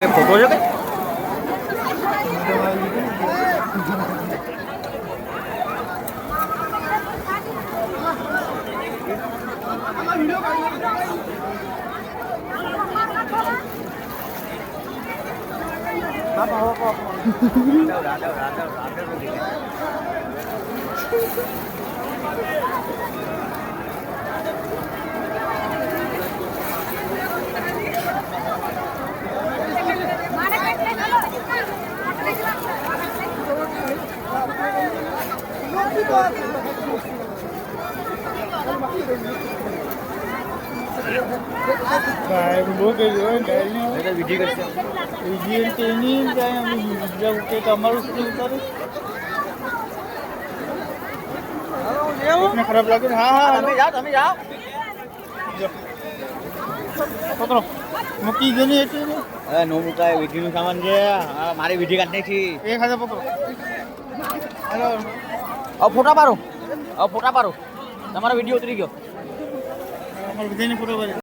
photo છે કે વિધિ કરશે તમારું ખરાબ લાગે હા તમે જાઓ પકડો મૂકી ગયો ને એટલે નો મુકાય વિધિનું સામાન છે મારી વિધિ કાઢી છે એ ખાતે પકડો હેલો ફોટા પાડો તમારો વિડીયો ઉતરી ગયો અમારો વિધિનો ફોટો